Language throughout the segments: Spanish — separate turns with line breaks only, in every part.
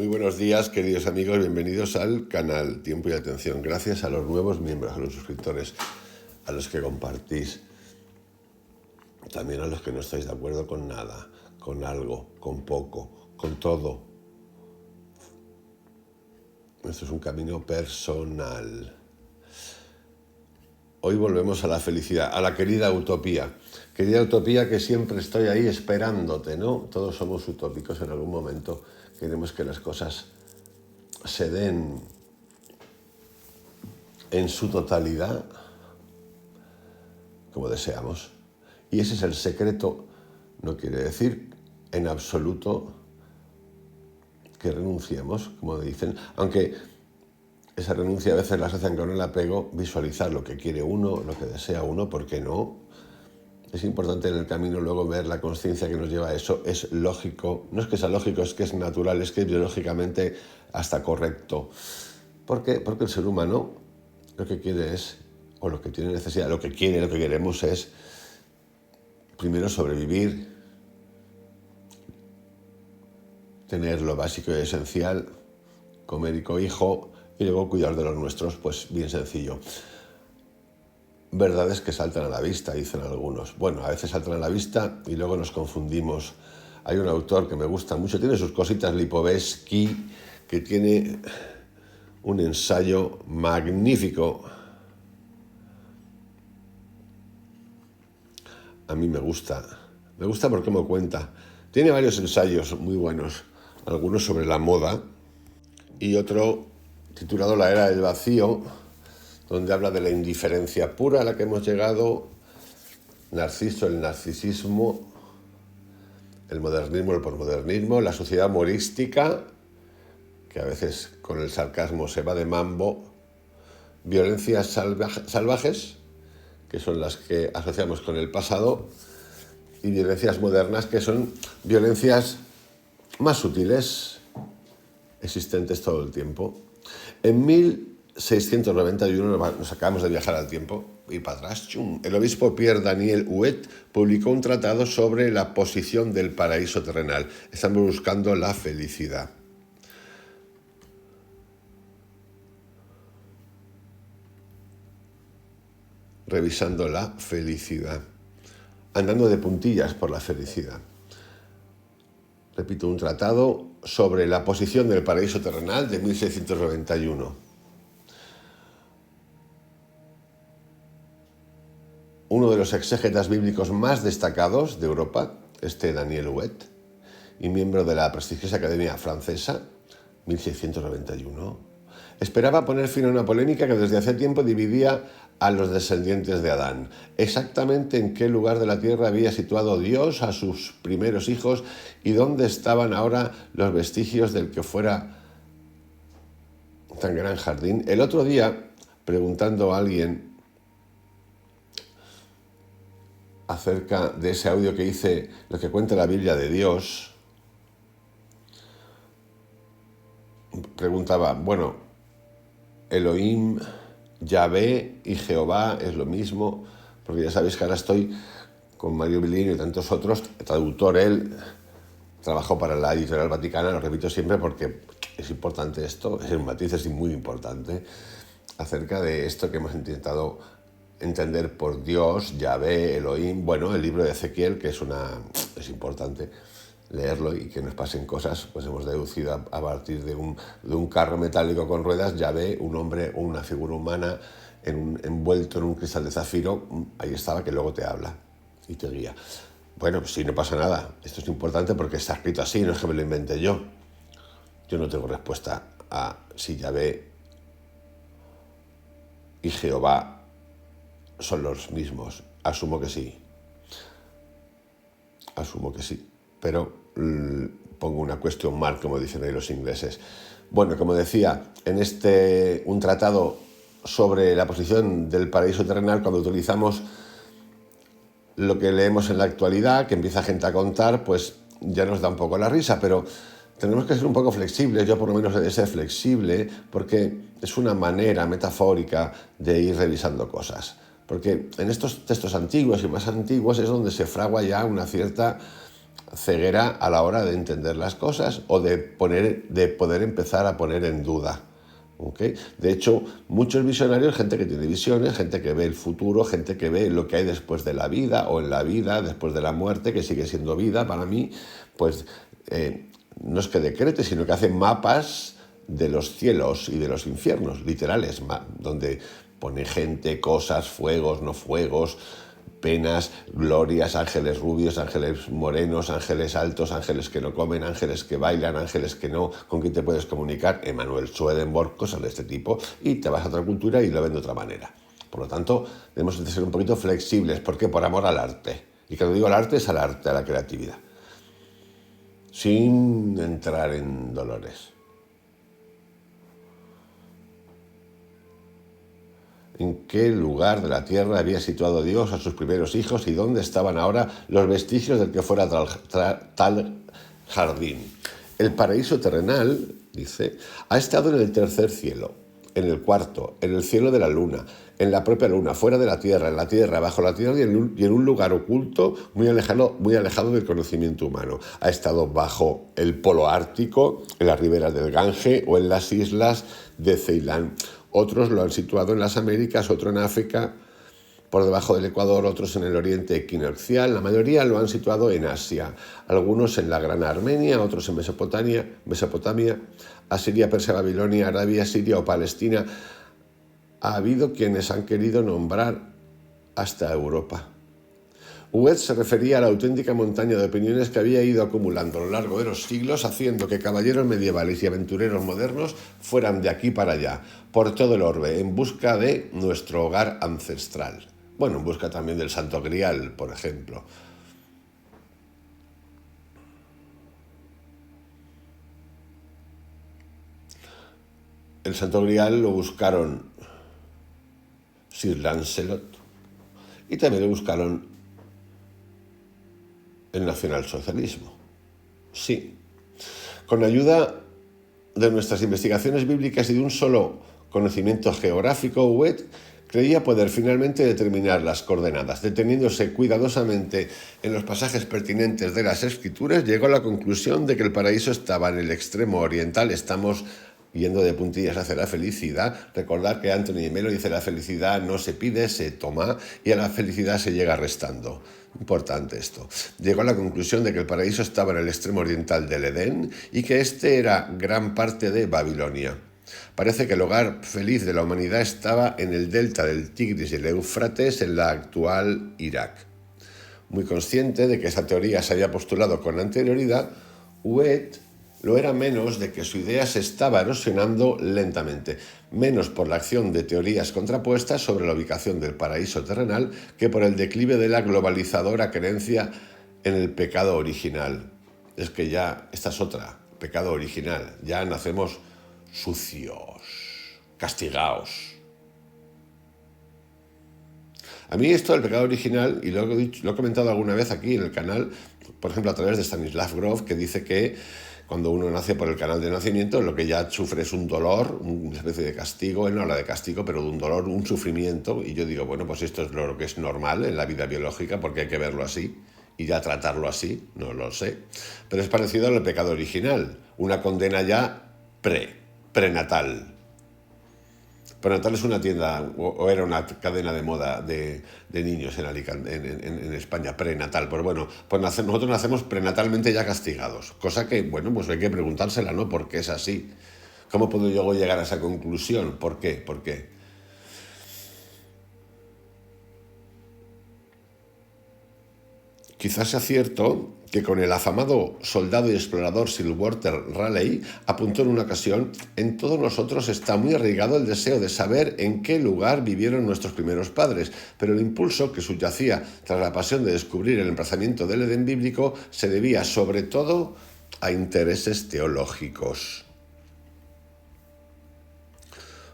Muy buenos días, queridos amigos, bienvenidos al canal Tiempo y Atención. Gracias a los nuevos miembros, a los suscriptores, a los que compartís, también a los que no estáis de acuerdo con nada, con algo, con poco, con todo. Esto es un camino personal. Hoy volvemos a la felicidad, a la querida utopía. Querida utopía, que siempre estoy ahí esperándote, ¿no? Todos somos utópicos en algún momento. Queremos que las cosas se den en su totalidad como deseamos. Y ese es el secreto. No quiere decir en absoluto que renunciemos, como dicen, aunque esa renuncia a veces la asocian con el apego. Visualizar lo que quiere uno, lo que desea uno, ¿por qué no? Es importante en el camino luego ver la consciencia que nos lleva a eso. Es lógico, no es que sea lógico, es que es natural, es que es biológicamente hasta correcto. ¿Por qué? Porque el ser humano lo que quiere es, o lo que tiene necesidad, lo que queremos es primero sobrevivir, tener lo básico y esencial, comer y cobijo, y luego cuidar de los nuestros, pues bien sencillo. Verdades que saltan a la vista, dicen algunos. Bueno, a veces saltan a la vista y luego nos confundimos. Hay un autor que me gusta mucho, tiene sus cositas, Lipovetsky, que tiene un ensayo magnífico. A mí me gusta por cómo cuenta. Tiene varios ensayos muy buenos, algunos sobre la moda y otro titulado La era del vacío, donde habla de la indiferencia pura a la que hemos llegado, Narciso, el narcisismo, el modernismo, el posmodernismo, la sociedad humorística, que a veces con el sarcasmo se va de mambo, violencias salvajes, que son las que asociamos con el pasado, y violencias modernas, que son violencias más sutiles, existentes todo el tiempo. En 1691 nos acabamos de viajar al tiempo y para atrás, el obispo Pierre Daniel Huet publicó un tratado sobre la posición del paraíso terrenal. Estamos buscando la felicidad. Revisando la felicidad. Andando de puntillas por la felicidad. Repito, un tratado sobre la posición del paraíso terrenal de 1691. Uno de los exégetas bíblicos más destacados de Europa, Daniel Huet, y miembro de la prestigiosa Academia Francesa, 1691, esperaba poner fin a una polémica que desde hace tiempo dividía a los descendientes de Adán. Exactamente en qué lugar de la tierra había situado Dios a sus primeros hijos y dónde estaban ahora los vestigios del que fuera tan gran jardín. El otro día, preguntando a alguien acerca de ese audio que hice, lo que cuenta la Biblia de Dios, preguntaba, bueno, Elohim, Yahvé y Jehová es lo mismo, porque ya sabéis que ahora estoy con Mario Bilino y tantos otros, traductor. Él trabajó para la Editorial Vaticana, lo repito siempre porque es importante esto, es un matiz, es muy importante, acerca de esto que hemos intentado entender por Dios, Yahvé, Elohim. Bueno, el libro de Ezequiel, que es importante leerlo y que nos pasen cosas, pues hemos deducido a partir de un carro metálico con ruedas, Yahvé, un hombre o una figura humana envuelto en un cristal de zafiro, ahí estaba, que luego te habla y te guía. Bueno, pues sí, no pasa nada. Esto es importante porque está escrito así, no es que me lo inventé yo. Yo no tengo respuesta a si Yahvé y Jehová son los mismos. Asumo que sí. Pero pongo una question mark, como dicen ahí los ingleses. Bueno, como decía, en un tratado sobre la posición del paraíso terrenal, cuando utilizamos lo que leemos en la actualidad, que empieza gente a contar, pues ya nos da un poco la risa, pero tenemos que ser un poco flexibles. Yo por lo menos he de ser flexible, porque es una manera metafórica de ir revisando cosas. Porque en estos textos antiguos y más antiguos es donde se fragua ya una cierta ceguera a la hora de entender las cosas o de poder empezar a poner en duda. ¿Okay? De hecho, muchos visionarios, gente que tiene visiones, gente que ve el futuro, gente que ve lo que hay después de la vida o en la vida, después de la muerte, que sigue siendo vida para mí, pues no es que decrete, sino que hacen mapas de los cielos y de los infiernos, literales, donde pone gente, cosas, fuegos, no fuegos, penas, glorias, ángeles rubios, ángeles morenos, ángeles altos, ángeles que no comen, ángeles que bailan, ángeles que no, con quién te puedes comunicar, Emanuel Swedenborg, cosas de este tipo, y te vas a otra cultura y lo ven de otra manera. Por lo tanto, debemos de ser un poquito flexibles, porque por amor al arte. Y cuando digo al arte, es al arte, a la creatividad. Sin entrar en dolores. ¿En qué lugar de la tierra había situado Dios a sus primeros hijos y dónde estaban ahora los vestigios del que fuera tal jardín? El paraíso terrenal, dice, ha estado en el tercer cielo, en el cuarto, en el cielo de la luna, en la propia luna, fuera de la tierra, en la tierra, bajo la tierra y en un lugar oculto muy alejado del conocimiento humano. Ha estado bajo el polo ártico, en las riberas del Gange o en las islas de Ceilán. Otros lo han situado en las Américas, otro en África, por debajo del Ecuador, otros en el Oriente equinoccial. La mayoría lo han situado en Asia, algunos en la Gran Armenia, otros en Mesopotamia, Asiria, Persia, Babilonia, Arabia, Siria o Palestina. Ha habido quienes han querido nombrar hasta Europa. Huet se refería a la auténtica montaña de opiniones que había ido acumulando a lo largo de los siglos, haciendo que caballeros medievales y aventureros modernos fueran de aquí para allá, por todo el orbe, en busca de nuestro hogar ancestral. Bueno, en busca también del Santo Grial, por ejemplo. El Santo Grial lo buscaron Sir Lancelot y también lo buscaron el nacionalsocialismo. Sí. Con ayuda de nuestras investigaciones bíblicas y de un solo conocimiento geográfico, Huet creía poder finalmente determinar las coordenadas. Deteniéndose cuidadosamente en los pasajes pertinentes de las Escrituras, llegó a la conclusión de que el paraíso estaba en el extremo oriental. Estamos yendo de puntillas hacia la felicidad. Recordad que Anthony Melo dice: la felicidad no se pide, se toma, y a la felicidad se llega restando. Importante esto. Llegó a la conclusión de que el paraíso estaba en el extremo oriental del Edén y que este era gran parte de Babilonia. Parece que el hogar feliz de la humanidad estaba en el delta del Tigris y el Éufrates, en la actual Irak. Muy consciente de que esa teoría se había postulado con anterioridad, Huet lo era menos de que su idea se estaba erosionando lentamente, menos por la acción de teorías contrapuestas sobre la ubicación del paraíso terrenal que por el declive de la globalizadora creencia en el pecado original. Es que ya, esta es otra, pecado original, ya nacemos sucios, castigados. A mí esto del pecado original, y lo he comentado alguna vez aquí en el canal, por ejemplo a través de Stanislav Grof, que dice que cuando uno nace por el canal de nacimiento, lo que ya sufre es un dolor, una especie de castigo. Él no habla de castigo, pero de un dolor, un sufrimiento. Y yo digo, bueno, pues esto es lo que es normal en la vida biológica, porque hay que verlo así y ya tratarlo así, no lo sé. Pero es parecido al pecado original, una condena ya prenatal. Prenatal es una tienda, o era una cadena de moda de niños en Alicante, en España, prenatal. Pues bueno, pues nosotros nacemos prenatalmente ya castigados. Cosa que, bueno, pues hay que preguntársela, ¿no? ¿Por qué es así? ¿Cómo puedo yo llegar a esa conclusión? ¿Por qué? ¿Por qué? Quizás sea cierto que con el afamado soldado y explorador Sir Walter Raleigh apuntó en una ocasión: en todos nosotros está muy arraigado el deseo de saber en qué lugar vivieron nuestros primeros padres, pero el impulso que subyacía tras la pasión de descubrir el emplazamiento del Edén bíblico se debía sobre todo a intereses teológicos.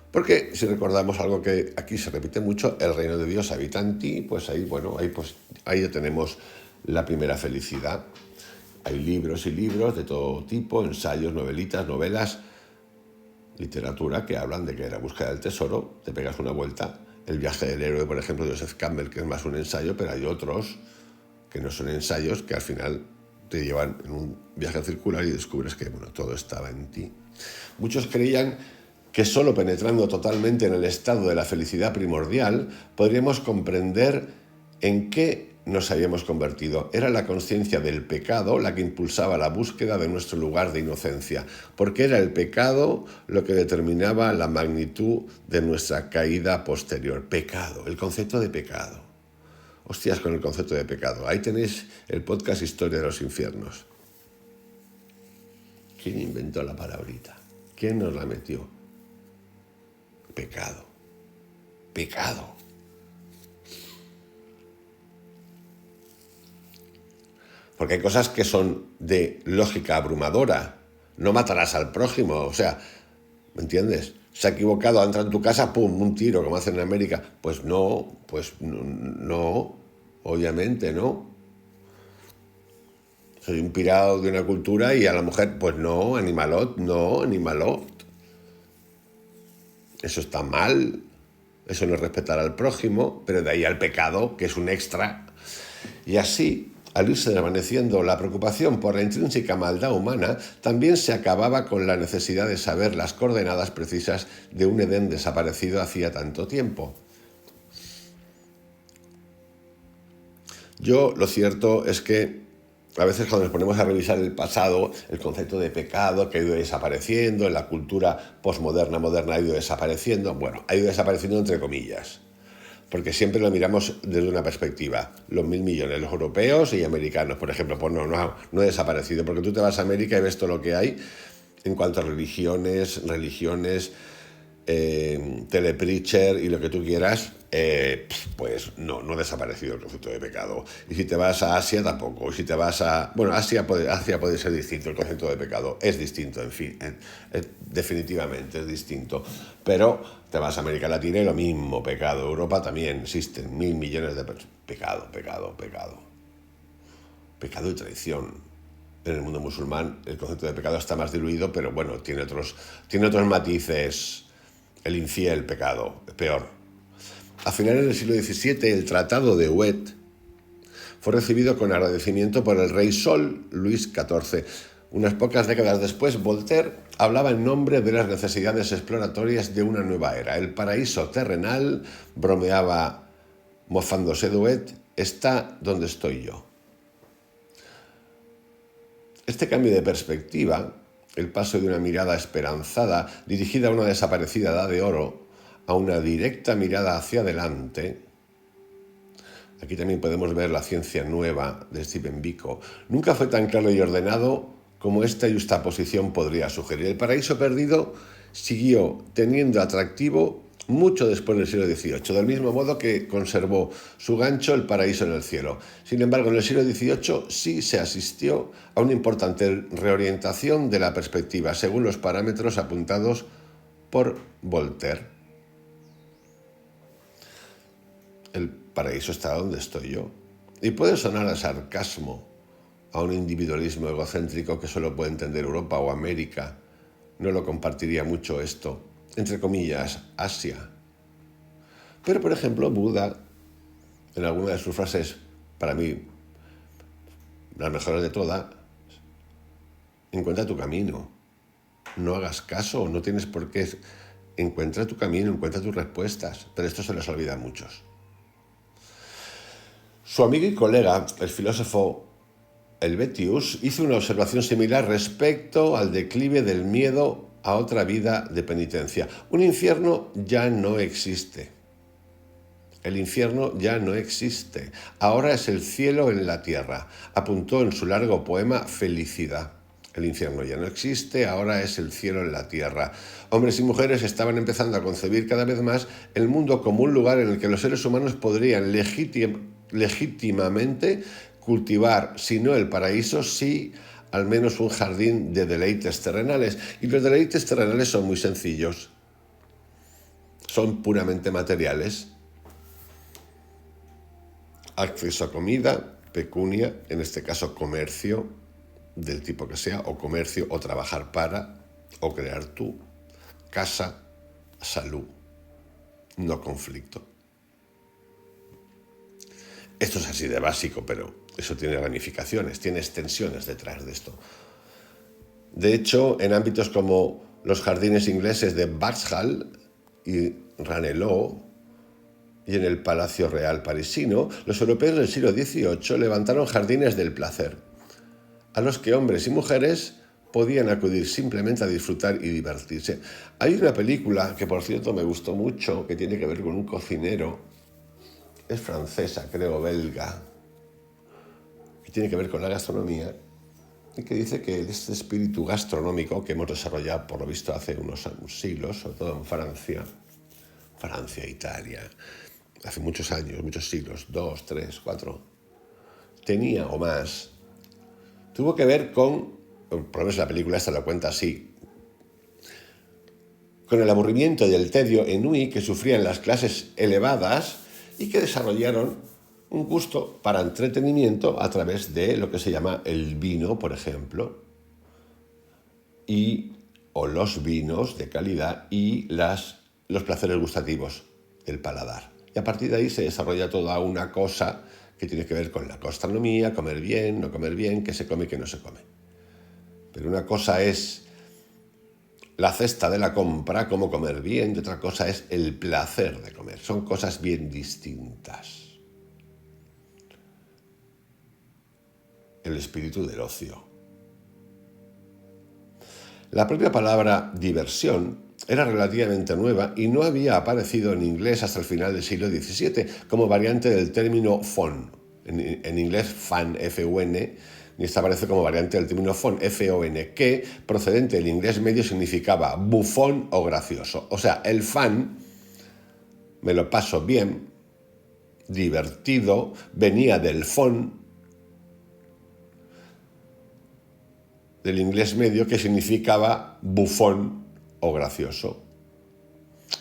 Porque si recordamos algo que aquí se repite mucho, el reino de Dios habita en ti, pues ahí, bueno, ahí ya tenemos la primera felicidad. Hay libros y libros de todo tipo, ensayos, novelitas, novelas, literatura que hablan de que la búsqueda del tesoro, te pegas una vuelta. El viaje del héroe, por ejemplo, de Joseph Campbell, que es más un ensayo, pero hay otros que no son ensayos, que al final te llevan en un viaje circular y descubres que todo estaba en ti. Muchos creían que solo penetrando totalmente en el estado de la felicidad primordial podríamos comprender en qué nos habíamos convertido. Era la conciencia del pecado la que impulsaba la búsqueda de nuestro lugar de inocencia, porque era el pecado lo que determinaba la magnitud de nuestra caída posterior. Pecado, el concepto de pecado. Hostias con el concepto de pecado. Ahí tenéis el podcast Historia de los Infiernos. ¿Quién inventó la palabrita? ¿Quién nos la metió? Pecado. Pecado. Porque hay cosas que son de lógica abrumadora. No matarás al prójimo, o sea, ¿me entiendes? Se ha equivocado, entra en tu casa, ¡pum!, un tiro, como hacen en América. Pues no, obviamente no. Soy un pirado de una cultura y a la mujer, pues no, animalot. Eso está mal, eso no es respetar al prójimo, pero de ahí al pecado, que es un extra. Y así, al irse desvaneciendo la preocupación por la intrínseca maldad humana, también se acababa con la necesidad de saber las coordenadas precisas de un Edén desaparecido hacía tanto tiempo. Lo cierto es que a veces cuando nos ponemos a revisar el pasado, el concepto de pecado que ha ido desapareciendo, en la cultura posmoderna, moderna ha ido desapareciendo, ha ido desapareciendo entre comillas, porque siempre lo miramos desde una perspectiva. Los 1.000 millones, los europeos y americanos, por ejemplo, pues no ha desaparecido, porque tú te vas a América y ves todo lo que hay en cuanto a religiones, telepreacher y lo que tú quieras, pues no ha desaparecido el concepto de pecado. Y si te vas a Asia tampoco. Y si te vas a... Asia puede ser distinto, el concepto de pecado es distinto, en fin, definitivamente es distinto. Pero te vas a América Latina y lo mismo, pecado. Europa también existen 1.000 millones de personas. Pecado. Pecado y traición. En el mundo musulmán el concepto de pecado está más diluido, pero tiene otros matices. El infiel, pecado, peor. A finales del siglo XVII, el Tratado de Huet fue recibido con agradecimiento por el rey Sol, Luis XIV. Unas pocas décadas después, Voltaire hablaba en nombre de las necesidades exploratorias de una nueva era. El paraíso terrenal, bromeaba mofándose de Huet, está donde estoy yo. Este cambio de perspectiva, el paso de una mirada esperanzada, dirigida a una desaparecida edad de oro, a una directa mirada hacia adelante. Aquí también podemos ver la ciencia nueva de Stephen Biko. Nunca fue tan claro y ordenado como esta justaposición podría sugerir. El paraíso perdido siguió teniendo atractivo mucho después del siglo XVIII, del mismo modo que conservó su gancho el paraíso en el cielo. Sin embargo, en el siglo XVIII sí se asistió a una importante reorientación de la perspectiva, según los parámetros apuntados por Voltaire. El paraíso está donde estoy yo. Y puede sonar a sarcasmo, a un individualismo egocéntrico que solo puede entender Europa o América. No lo compartiría mucho esto. Entre comillas, Asia. Pero, por ejemplo, Buda, en alguna de sus frases, para mí, las mejores de todas, encuentra tu camino. No hagas caso, no tienes por qué. Encuentra tu camino, encuentra tus respuestas. Pero esto se les olvida a muchos. Su amigo y colega, el filósofo Helvetius, hizo una observación similar respecto al declive del miedo a otra vida de penitencia. Un infierno ya no existe. El infierno ya no existe. Ahora es el cielo en la tierra. Apuntó en su largo poema Felicidad. El infierno ya no existe, ahora es el cielo en la tierra. Hombres y mujeres estaban empezando a concebir cada vez más el mundo como un lugar en el que los seres humanos podrían legítimamente cultivar, si no el paraíso, sí al menos un jardín de deleites terrenales. Y los deleites terrenales son muy sencillos. Son puramente materiales. Acceso a comida, pecunia, en este caso comercio, del tipo que sea, o comercio, o trabajar para, o crear tú, casa, salud, no conflicto. Esto es así de básico, pero Eso tiene ramificaciones, tiene extensiones detrás de esto. De hecho, en ámbitos como los jardines ingleses de Vauxhall y Ranelagh y en el Palacio Real parisino, los europeos del siglo XVIII levantaron jardines del placer, a los que hombres y mujeres podían acudir simplemente a disfrutar y divertirse. Hay una película que, por cierto, me gustó mucho, que tiene que ver con un cocinero, es francesa, creo, belga, que tiene que ver con la gastronomía, y que dice que este espíritu gastronómico que hemos desarrollado, por lo visto, hace unos siglos, sobre todo en Francia, Italia, hace muchos años, muchos siglos, 2, 3, 4, tenía o más, tuvo que ver con, por lo menos la película esta lo cuenta así, con el aburrimiento y el tedio ennui que sufrían las clases elevadas y que desarrollaron un gusto para entretenimiento a través de lo que se llama el vino, por ejemplo, o los vinos de calidad y los placeres gustativos del paladar. Y a partir de ahí se desarrolla toda una cosa que tiene que ver con la gastronomía, comer bien, no comer bien, qué se come y qué no se come. Pero una cosa es la cesta de la compra, cómo comer bien, y otra cosa es el placer de comer. Son cosas bien distintas. El espíritu del ocio. La propia palabra diversión era relativamente nueva y no había aparecido en inglés hasta el final del siglo XVII como variante del término fun. En inglés fun, F-U-N, y esta aparece como variante del término fun, F-O-N, que procedente del inglés medio significaba bufón o gracioso. O sea, el fun, me lo paso bien, divertido, venía del fun, del inglés medio, que significaba bufón o gracioso.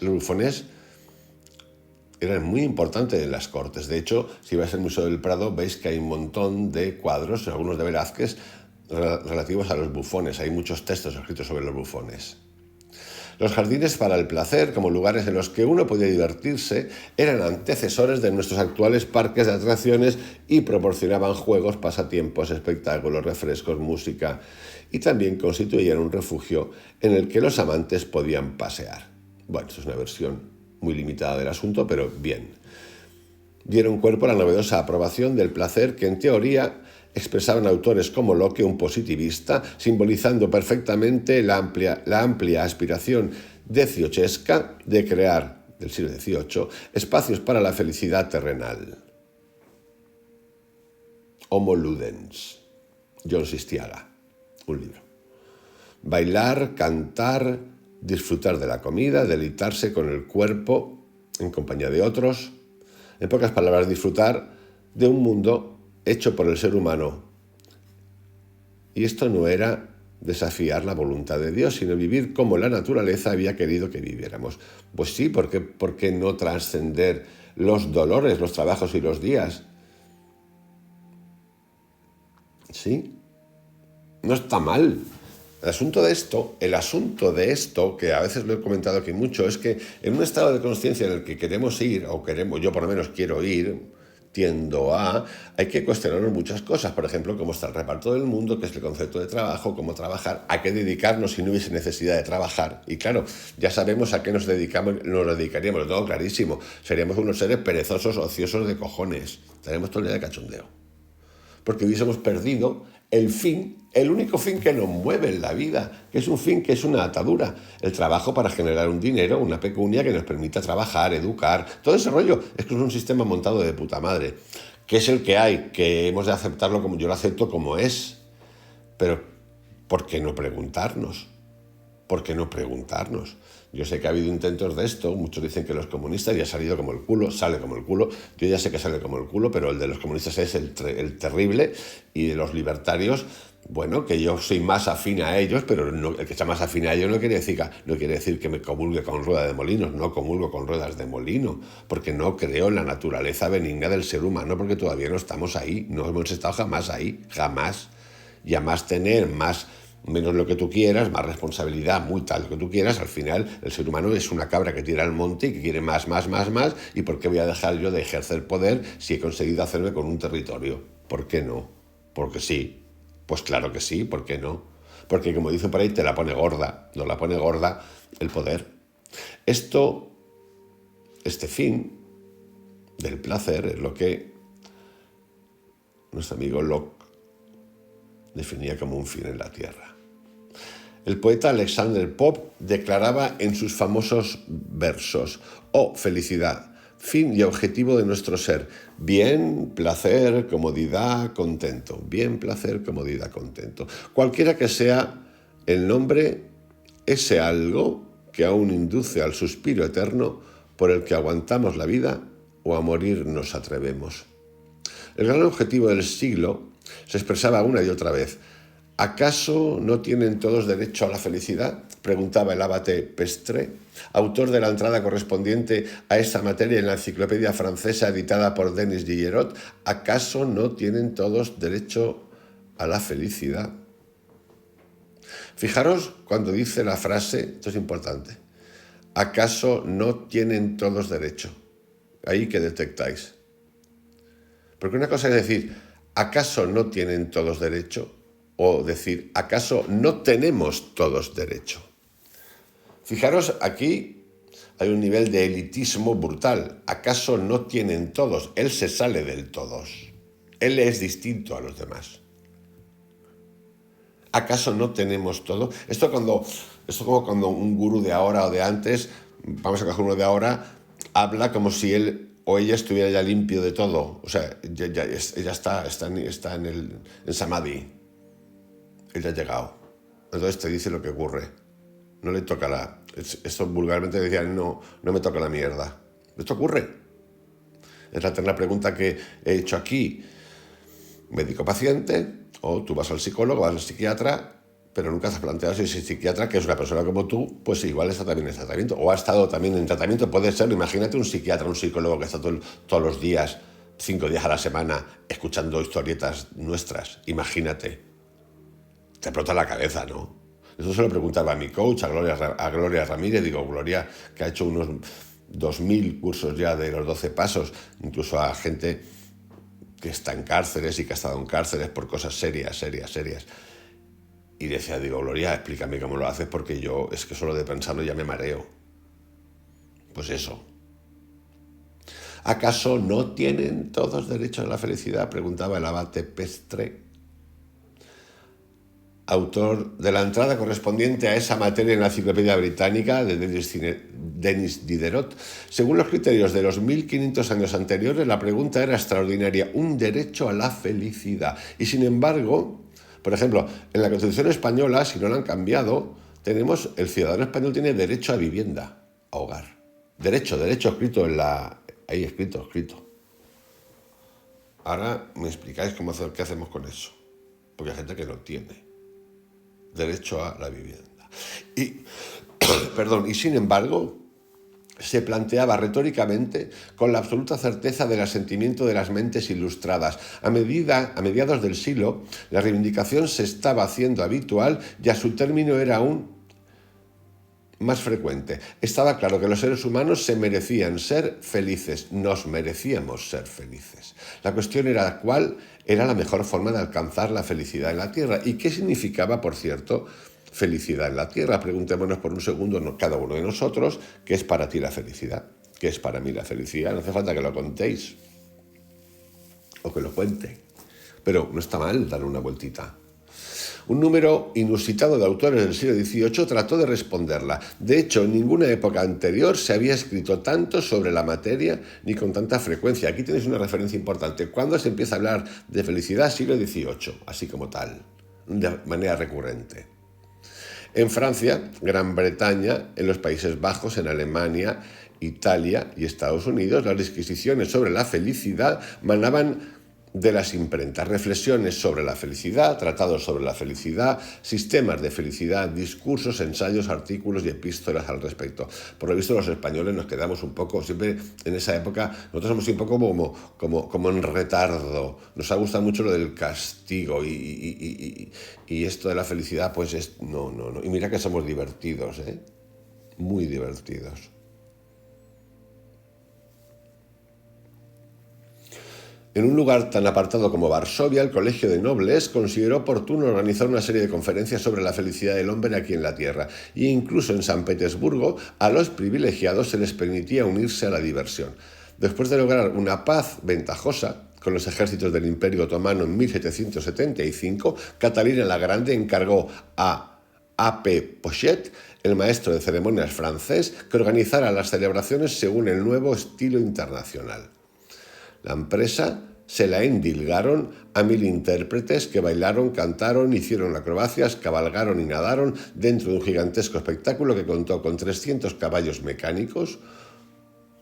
Los bufones eran muy importantes en las cortes. De hecho, si vais al Museo del Prado, veis que hay un montón de cuadros, algunos de Velázquez, relativos a los bufones. Hay muchos textos escritos sobre los bufones. Los jardines para el placer, como lugares en los que uno podía divertirse, eran antecesores de nuestros actuales parques de atracciones y proporcionaban juegos, pasatiempos, espectáculos, refrescos, música, y también constituían un refugio en el que los amantes podían pasear. Bueno, esto es una versión muy limitada del asunto, pero bien. Dieron cuerpo a la novedosa aprobación del placer que, en teoría, expresaban autores como Locke, un positivista, simbolizando perfectamente la amplia aspiración dieciochesca de crear, del siglo XVIII, espacios para la felicidad terrenal. Homo Ludens, John Sistiaga, un libro. Bailar, cantar, disfrutar de la comida, deleitarse con el cuerpo en compañía de otros. En pocas palabras, disfrutar de un mundo hecho por el ser humano. Y esto no era desafiar la voluntad de Dios, sino vivir como la naturaleza había querido que viviéramos. Pues sí, ¿por qué no trascender los dolores, los trabajos y los días? Sí, no está mal. El asunto de esto, que a veces lo he comentado aquí mucho, es que en un estado de conciencia en el que queremos ir, yo por lo menos quiero ir, hay que cuestionarnos muchas cosas. Por ejemplo, cómo está el reparto del mundo, qué es el concepto de trabajo, cómo trabajar, a qué dedicarnos si no hubiese necesidad de trabajar. Y claro, ya sabemos a qué nos dedicaríamos, lo tengo clarísimo. Seríamos unos seres perezosos, ociosos de cojones. Estaríamos todo el día de cachondeo. Porque hubiésemos perdido el único fin que nos mueve en la vida, que es un fin que es una atadura, el trabajo para generar un dinero, una pecunia que nos permita trabajar, educar, todo ese rollo. Es que es un sistema montado de puta madre, que es el que hay, que hemos de aceptarlo como yo lo acepto como es. Pero, ¿por qué no preguntarnos? ¿Por qué no preguntarnos? Yo sé que ha habido intentos de esto, muchos dicen que los comunistas ya ha salido como el culo, sale como el culo, yo ya sé que sale como el culo, pero el de los comunistas es el terrible, y de los libertarios, bueno, que yo soy más afín a ellos, pero no, el que sea más afín a ellos no quiere decir que me comulgue con rueda de molinos, no comulgo con ruedas de molino, porque no creo en la naturaleza benigna del ser humano, porque todavía no estamos ahí, no hemos estado jamás ahí, jamás, y además tener menos lo que tú quieras, más responsabilidad, muy tal lo que tú quieras, al final el ser humano es una cabra que tira al monte y que quiere más, y ¿por qué voy a dejar yo de ejercer poder si he conseguido hacerme con un territorio? ¿Por qué no? Porque sí. Pues claro que sí, ¿por qué no? Porque como dicen por ahí, te la pone gorda, nos la pone gorda el poder. Este fin del placer es lo que nuestro amigo Locke definía como un fin en la Tierra. El poeta Alexander Pope declaraba en sus famosos versos: «Oh, felicidad, fin y objetivo de nuestro ser, bien, placer, comodidad, contento». Bien, placer, comodidad, contento. Cualquiera que sea el nombre, ese algo que aún induce al suspiro eterno por el que aguantamos la vida o a morir nos atrevemos. El gran objetivo del siglo se expresaba una y otra vez. ¿Acaso no tienen todos derecho a la felicidad?, preguntaba el abate Pestre, autor de la entrada correspondiente a esta materia en la enciclopedia francesa editada por Denis Diderot. ¿Acaso no tienen todos derecho a la felicidad? Fijaros cuando dice la frase, esto es importante, ¿acaso no tienen todos derecho? Ahí que detectáis. Porque una cosa es decir, ¿acaso no tienen todos derecho? O decir, ¿acaso no tenemos todos derecho? Fijaros, aquí hay un nivel de elitismo brutal. ¿Acaso no tienen todos? Él se sale del todos. Él es distinto a los demás. ¿Acaso no tenemos todo? Esto como cuando un gurú de ahora o de antes, vamos a coger uno de ahora, habla como si él o ella estuviera ya limpio de todo. O sea, ella está en Samadhi. Él ya ha llegado. Entonces te dice lo que ocurre. No le toca esto vulgarmente decían, no me toca la mierda. Esto ocurre. Es la eterna pregunta que he hecho aquí. Médico-paciente, o tú vas al psicólogo, vas al psiquiatra, pero nunca te has planteado si ese psiquiatra, que es una persona como tú, pues igual está también en tratamiento, o ha estado también en tratamiento. Puede ser, imagínate un psiquiatra, un psicólogo que está todos los días, 5 días a la semana, escuchando historietas nuestras. Imagínate. Te explota la cabeza, ¿no? Eso se lo preguntaba a mi coach, a Gloria Ramírez. Digo, Gloria, que ha hecho unos 2000 cursos ya de los 12 pasos, incluso a gente que está en cárceles y que ha estado en cárceles por cosas serias. Y decía, digo, Gloria, explícame cómo lo haces, porque yo es que solo de pensarlo ya me mareo. Pues eso. ¿Acaso no tienen todos derecho a la felicidad?, preguntaba el abate Pestre, autor de la entrada correspondiente a esa materia en la enciclopedia británica de Denis Diderot. Según los criterios de los 1500 años anteriores, la pregunta era extraordinaria: un derecho a la felicidad. Y sin embargo, por ejemplo, en la Constitución española, si no la han cambiado, tenemos, el ciudadano español tiene derecho a vivienda, a hogar. Derecho escrito ahí escrito. Ahora me explicáis qué hacemos con eso, porque hay gente que no tiene derecho a la vivienda. Y sin embargo, se planteaba retóricamente con la absoluta certeza del asentimiento de las mentes ilustradas. A mediados del siglo, la reivindicación se estaba haciendo habitual y a su término era aún más frecuente. Estaba claro que los seres humanos se merecían ser felices, nos merecíamos ser felices. La cuestión era cuál era la mejor forma de alcanzar la felicidad en la Tierra. ¿Y qué significaba, por cierto, felicidad en la Tierra? Preguntémonos por un segundo cada uno de nosotros, ¿qué es para ti la felicidad? ¿Qué es para mí la felicidad? No hace falta que lo contéis o que lo cuente, pero no está mal dar una vueltita. Un número inusitado de autores del siglo XVIII trató de responderla. De hecho, en ninguna época anterior se había escrito tanto sobre la materia ni con tanta frecuencia. Aquí tenéis una referencia importante. ¿Cuándo se empieza a hablar de felicidad? Siglo XVIII, así como tal, de manera recurrente. En Francia, Gran Bretaña, en los Países Bajos, en Alemania, Italia y Estados Unidos, las disquisiciones sobre la felicidad manaban de las imprentas. Reflexiones sobre la felicidad, tratados sobre la felicidad, sistemas de felicidad, discursos, ensayos, artículos y epístolas al respecto. Por lo visto, los españoles nos quedamos un poco, siempre en esa época, nosotros somos un poco como en retardo. Nos ha gustado mucho lo del castigo y esto de la felicidad, pues no. Y mira que somos divertidos, muy divertidos. En un lugar tan apartado como Varsovia, el Colegio de Nobles consideró oportuno organizar una serie de conferencias sobre la felicidad del hombre aquí en la Tierra, e incluso en San Petersburgo a los privilegiados se les permitía unirse a la diversión. Después de lograr una paz ventajosa con los ejércitos del Imperio Otomano en 1775, Catalina la Grande encargó a A.P. Pochet, el maestro de ceremonias francés, que organizara las celebraciones según el nuevo estilo internacional. La empresa se la endilgaron a 1000 intérpretes que bailaron, cantaron, hicieron acrobacias, cabalgaron y nadaron dentro de un gigantesco espectáculo que contó con 300 caballos mecánicos,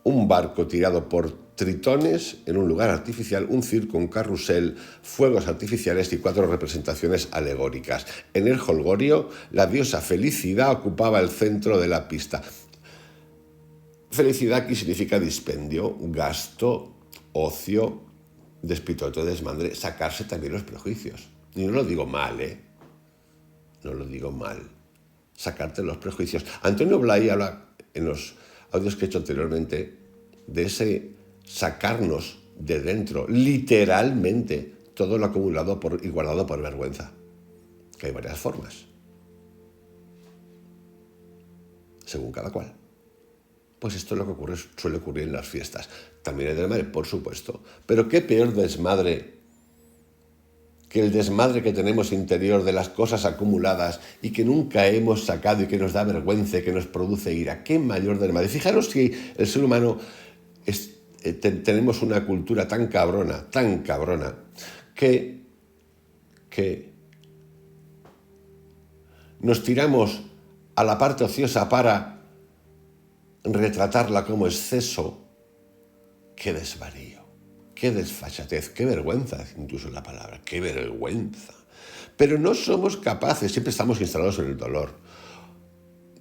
un barco tirado por tritones en un lugar artificial, un circo, un carrusel, fuegos artificiales y 4 representaciones alegóricas. En el jolgorio, la diosa Felicidad ocupaba el centro de la pista. Felicidad aquí significa dispendio, gasto, ocio, despitote, desmadre, sacarse también los prejuicios. Y no lo digo mal, No lo digo mal. Sacarte los prejuicios. Antonio Blay habla en los audios que he hecho anteriormente de ese sacarnos de dentro, literalmente, todo lo acumulado y guardado por vergüenza. Que hay varias formas, según cada cual. Pues esto es lo que suele ocurrir en las fiestas. También hay desmadre, por supuesto. Pero qué peor desmadre que el desmadre que tenemos interior de las cosas acumuladas y que nunca hemos sacado y que nos da vergüenza y que nos produce ira. Qué mayor desmadre. Fijaros si el ser humano tenemos una cultura tan cabrona, que nos tiramos a la parte ociosa para retratarla como exceso. Qué desvarío, qué desfachatez, qué vergüenza, incluso la palabra, qué vergüenza. Pero no somos capaces, siempre estamos instalados en el dolor,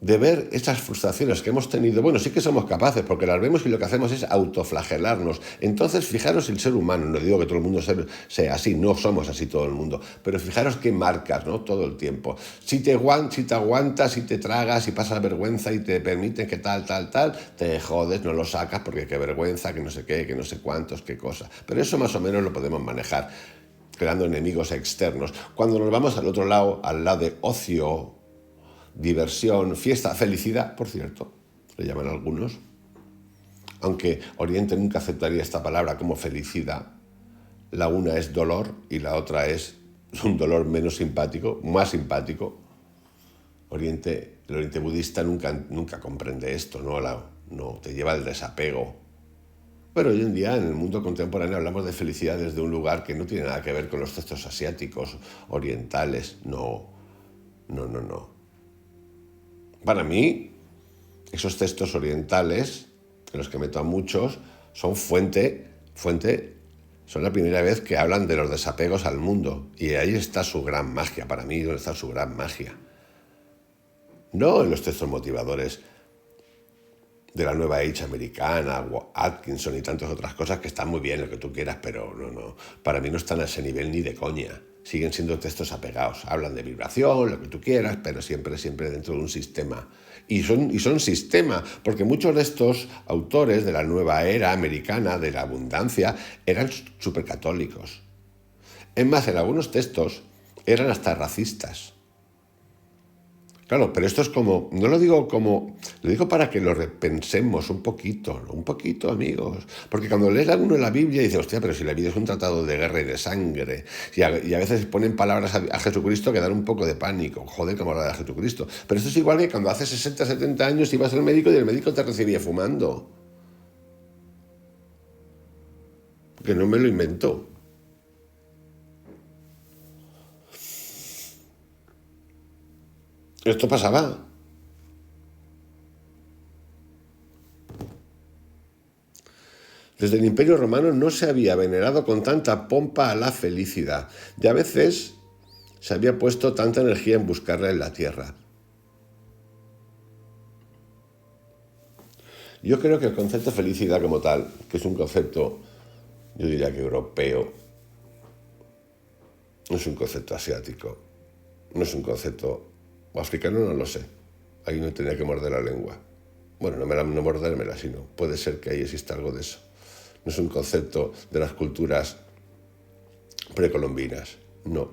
de ver esas frustraciones que hemos tenido. Bueno, sí que somos capaces, porque las vemos y lo que hacemos es autoflagelarnos. Entonces, fijaros el ser humano, no digo que todo el mundo sea así, no somos así todo el mundo, pero fijaros qué marcas, ¿no? Todo el tiempo. Si te aguantas, si te tragas, si pasas vergüenza y te permiten que tal, te jodes, no lo sacas porque qué vergüenza, que no sé qué, que no sé cuántos, qué cosa. Pero eso más o menos lo podemos manejar, creando enemigos externos. Cuando nos vamos al otro lado, al lado de ocio, diversión, fiesta, felicidad, por cierto, le llaman algunos, aunque Oriente nunca aceptaría esta palabra como felicidad. La una es dolor y la otra es un dolor menos simpático, más simpático. El Oriente budista nunca comprende esto, no te lleva al desapego. Pero hoy en día, en el mundo contemporáneo, hablamos de felicidad desde un lugar que no tiene nada que ver con los textos asiáticos, orientales, no. Para mí, esos textos orientales, en los que meto a muchos, son son la primera vez que hablan de los desapegos al mundo. Y ahí está su gran magia, para mí, donde está su gran magia. No en los textos motivadores de la Nueva Age americana, Atkinson y tantas otras cosas que están muy bien, lo que tú quieras, pero no. Para mí no están a ese nivel ni de coña. Siguen siendo textos apegados. Hablan de vibración, lo que tú quieras, pero siempre dentro de un sistema. Y son sistema, porque muchos de estos autores de la nueva era americana, de la abundancia, eran supercatólicos. Es más, en algunos textos eran hasta racistas. Claro, pero esto es como, no lo digo como, lo digo para que lo repensemos un poquito, amigos. Porque cuando lees alguno de la Biblia dices, hostia, pero si la Biblia es un tratado de guerra y de sangre, y a veces ponen palabras a Jesucristo que dan un poco de pánico, joder, como hablar de Jesucristo. Pero esto es igual que cuando hace 60, 70 años ibas al médico y el médico te recibía fumando. Que no me lo inventó. Esto pasaba. Desde el Imperio Romano no se había venerado con tanta pompa a la felicidad, y a veces se había puesto tanta energía en buscarla en la tierra. Yo creo que el concepto de felicidad como tal, que es un concepto, yo diría que europeo, no es un concepto asiático, no es un concepto africano, no lo sé. Ahí no tenía que morder la lengua. Bueno, no mordérmela, sino puede ser que ahí exista algo de eso. No es un concepto de las culturas precolombinas. No.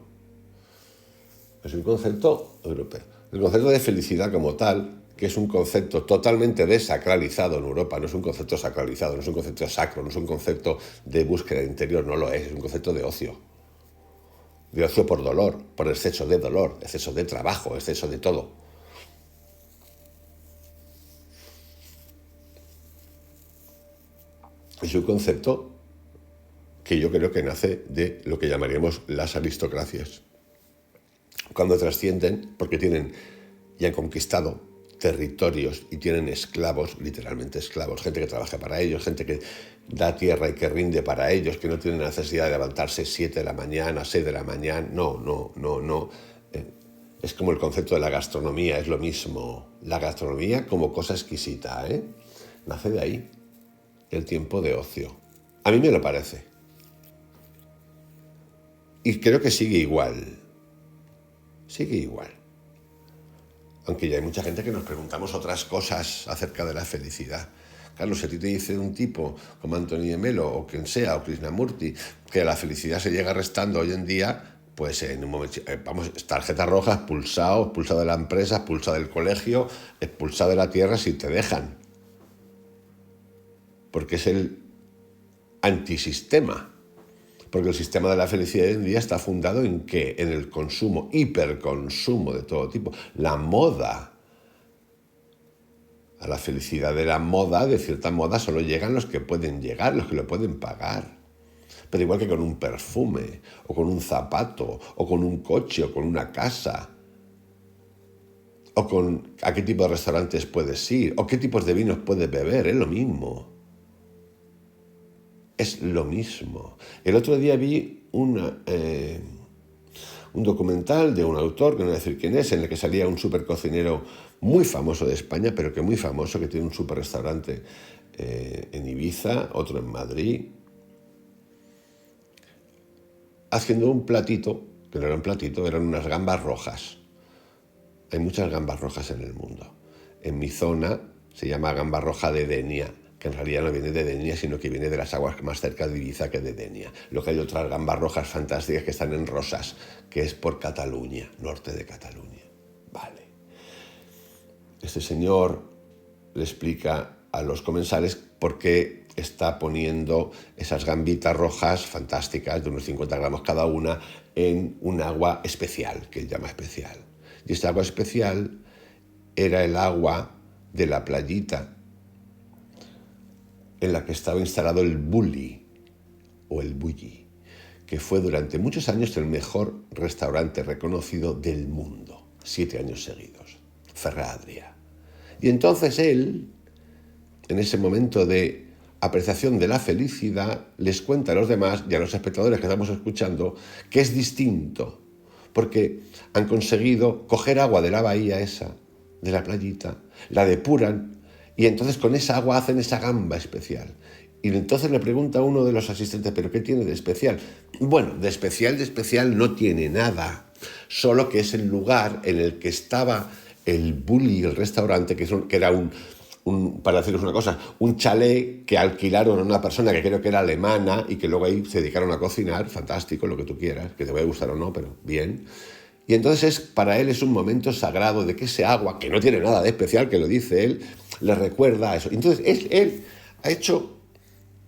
Es un concepto europeo. El concepto de felicidad como tal, que es un concepto totalmente desacralizado en Europa, no es un concepto sacralizado, no es un concepto sacro, no es un concepto de búsqueda interior, no lo es un concepto de ocio. De ocio por dolor, por exceso de dolor, exceso de trabajo, exceso de todo. Es un concepto que yo creo que nace de lo que llamaríamos las aristocracias. Cuando trascienden, porque tienen y han conquistado territorios y tienen esclavos, literalmente esclavos, gente que trabaja para ellos, gente que da tierra y que rinde para ellos, que no tienen necesidad de levantarse 7 de la mañana, 6 de la mañana, no. Es como el concepto de la gastronomía, es lo mismo. La gastronomía como cosa exquisita, nace de ahí, el tiempo de ocio. A mí me lo parece. Y creo que sigue igual. Sigue igual. Aunque ya hay mucha gente que nos preguntamos otras cosas acerca de la felicidad. Carlos, si a ti te dice un tipo como Anthony de Melo o quien sea, o Krishnamurti, que la felicidad se llega restando hoy en día, pues en un momento, tarjetas rojas, expulsado de la empresa, expulsado del colegio, expulsado de la tierra si te dejan. Porque es el antisistema. Porque el sistema de la felicidad hoy en día está fundado en ¿qué? En el consumo, hiperconsumo de todo tipo. La moda. A la felicidad de la moda, de cierta moda, solo llegan los que pueden llegar, los que lo pueden pagar. Pero igual que con un perfume, o con un zapato, o con un coche, o con una casa. O con a qué tipo de restaurantes puedes ir, o qué tipos de vinos puedes beber, es lo mismo. Es lo mismo. El otro día vi un documental de un autor, que no voy a decir quién es, en el que salía un supercocinero muy famoso de España, pero que muy famoso, que tiene un super restaurante en Ibiza, otro en Madrid, haciendo un platito, que no era un platito, eran unas gambas rojas. Hay muchas gambas rojas en el mundo. En mi zona se llama gamba roja de Denia, que en realidad no viene de Denia, sino que viene de las aguas más cerca de Ibiza que de Denia. Lo que hay otras gambas rojas fantásticas que están en Rosas, que es por Cataluña, norte de Cataluña. Vale. Este señor le explica a los comensales por qué está poniendo esas gambitas rojas fantásticas, de unos 50 gramos cada una, en un agua especial, que él llama especial. Y esta agua especial era el agua de la playita en la que estaba instalado el Bulli, o el Bulli, que fue durante muchos años el mejor restaurante reconocido del mundo, 7 años seguidos, Ferrà Adrià. Y entonces él, en ese momento de apreciación de la felicidad, les cuenta a los demás y a los espectadores que estamos escuchando que es distinto, porque han conseguido coger agua de la bahía esa, de la playita, la depuran, y entonces con esa agua hacen esa gamba especial. Y entonces le pregunta a uno de los asistentes, ¿pero qué tiene de especial? Bueno, de especial no tiene nada, solo que es el lugar en el que estaba el Bulli, el restaurante, que era para deciros una cosa, un chalet que alquilaron a una persona que creo que era alemana y que luego ahí se dedicaron a cocinar, fantástico, lo que tú quieras, que te vaya a gustar o no, pero bien. Y entonces para él es un momento sagrado de que ese agua, que no tiene nada de especial, que lo dice él, le recuerda a eso. Entonces él ha hecho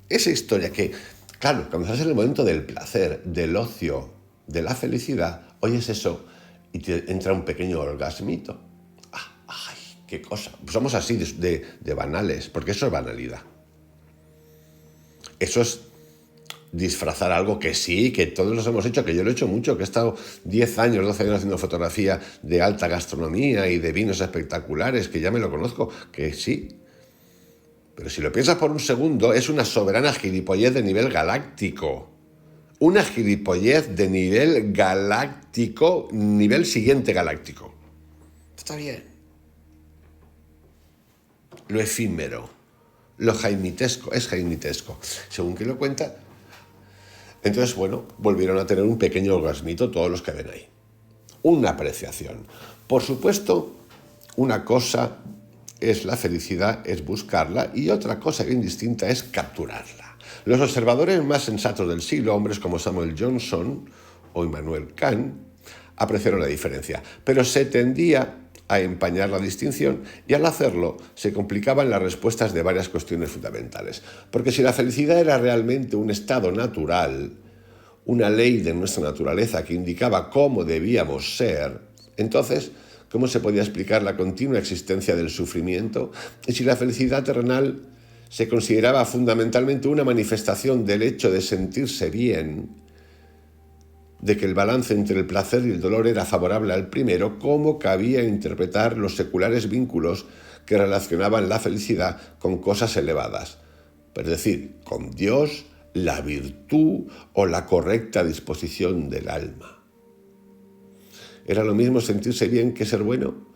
esa historia que, claro, cuando estás en el momento del placer, del ocio, de la felicidad, oyes eso y te entra un pequeño orgasmito. ¡Ay, qué cosa! Pues somos así de banales, porque eso es banalidad. Eso es disfrazar algo que sí, que todos los hemos hecho, que yo lo he hecho mucho, que he estado 10 años, 12 años haciendo fotografía de alta gastronomía y de vinos espectaculares, que ya me lo conozco, que sí. Pero si lo piensas por un segundo, es una soberana gilipollez de nivel galáctico. Una gilipollez de nivel galáctico, nivel siguiente galáctico. Está bien. Lo efímero, lo jaimitesco, es jaimitesco. Según quien lo cuenta. Entonces, bueno, volvieron a tener un pequeño orgasmito todos los que ven ahí. Una apreciación. Por supuesto, una cosa es la felicidad, es buscarla, y otra cosa bien distinta es capturarla. Los observadores más sensatos del siglo, hombres como Samuel Johnson o Immanuel Kant, apreciaron la diferencia, pero se tendía a empañar la distinción y al hacerlo se complicaban las respuestas de varias cuestiones fundamentales. Porque si la felicidad era realmente un estado natural, una ley de nuestra naturaleza que indicaba cómo debíamos ser, entonces, ¿cómo se podía explicar la continua existencia del sufrimiento? Y si la felicidad terrenal se consideraba fundamentalmente una manifestación del hecho de sentirse bien, de que el balance entre el placer y el dolor era favorable al primero, ¿cómo cabía interpretar los seculares vínculos que relacionaban la felicidad con cosas elevadas? Es decir, con Dios, la virtud o la correcta disposición del alma. ¿Era lo mismo sentirse bien que ser bueno?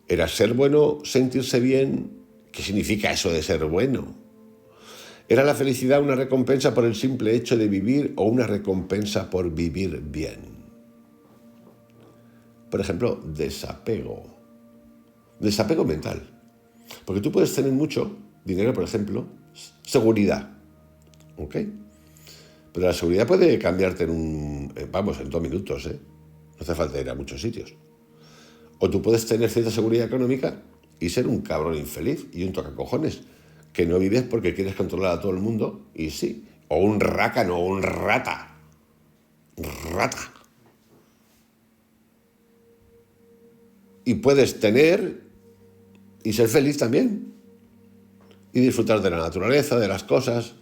¿Era ser bueno sentirse bien? ¿Qué significa eso de ser bueno? ¿Era la felicidad una recompensa por el simple hecho de vivir o una recompensa por vivir bien? Por ejemplo, desapego. Desapego mental. Porque tú puedes tener mucho dinero, por ejemplo, seguridad. ¿Ok? Pero la seguridad puede cambiarte en 2 minutos, ¿eh? No hace falta ir a muchos sitios. O tú puedes tener cierta seguridad económica y ser un cabrón infeliz y un tocacojones, que no vives porque quieres controlar a todo el mundo, y sí. O un rácano, o un rata. Rata. Y puedes tener y ser feliz también. Y disfrutar de la naturaleza, de las cosas.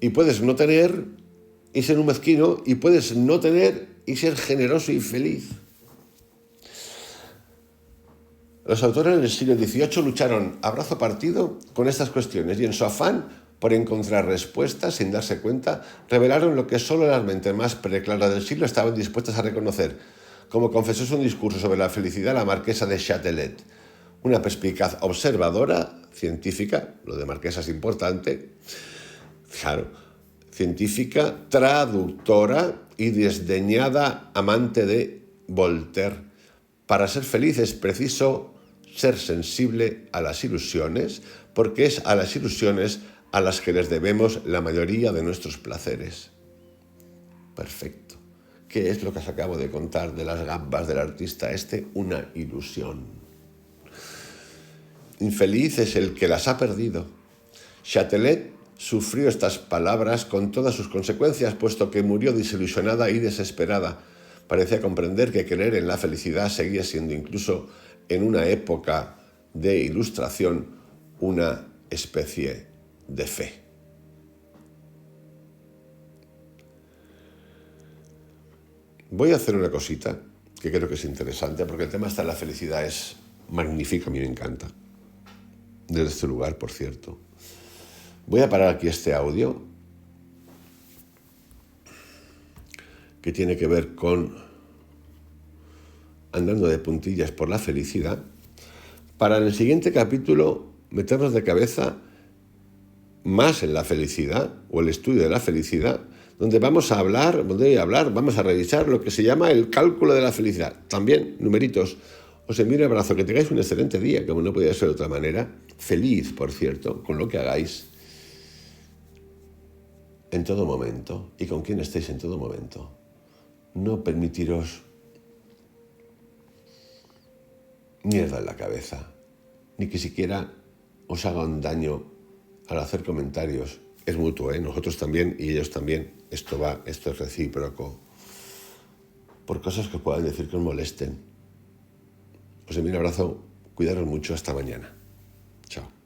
Y puedes no tener y ser un mezquino, y puedes no tener y ser generoso y feliz. Los autores del siglo XVIII lucharon a brazo partido con estas cuestiones y en su afán por encontrar respuestas sin darse cuenta, revelaron lo que solo las mentes más preclaras del siglo estaban dispuestas a reconocer, como confesó en un discurso sobre la felicidad la marquesa de Châtelet, una perspicaz observadora, científica, lo de marquesa es importante, claro, científica, traductora y desdeñada amante de Voltaire. Para ser feliz es preciso ser sensible a las ilusiones, porque es a las ilusiones a las que les debemos la mayoría de nuestros placeres. Perfecto. ¿Qué es lo que os acabo de contar de las gambas del artista este? Una ilusión. Infeliz es el que las ha perdido. Châtelet sufrió estas palabras con todas sus consecuencias, puesto que murió desilusionada y desesperada. Parecía comprender que creer en la felicidad seguía siendo, incluso en una época de ilustración, una especie de fe. Voy a hacer una cosita que creo que es interesante, porque el tema de la felicidad es magnífico, a mí me encanta. Desde este lugar, por cierto. Voy a parar aquí este audio, que tiene que ver con andando de puntillas por la felicidad, para en el siguiente capítulo meternos de cabeza más en la felicidad o el estudio de la felicidad, donde vamos a revisar lo que se llama el cálculo de la felicidad. También, numeritos. Os envío un abrazo, que tengáis un excelente día, como no podía ser de otra manera. Feliz, por cierto, con lo que hagáis en todo momento y con quien estéis en todo momento. No permitiros mierda en la cabeza, ni que siquiera os hagan daño al hacer comentarios. Es mutuo, ¿eh? Nosotros también y ellos también. Esto es recíproco. Por cosas que puedan decir que os molesten. Os envío un abrazo, cuidaros mucho, hasta mañana. Chao.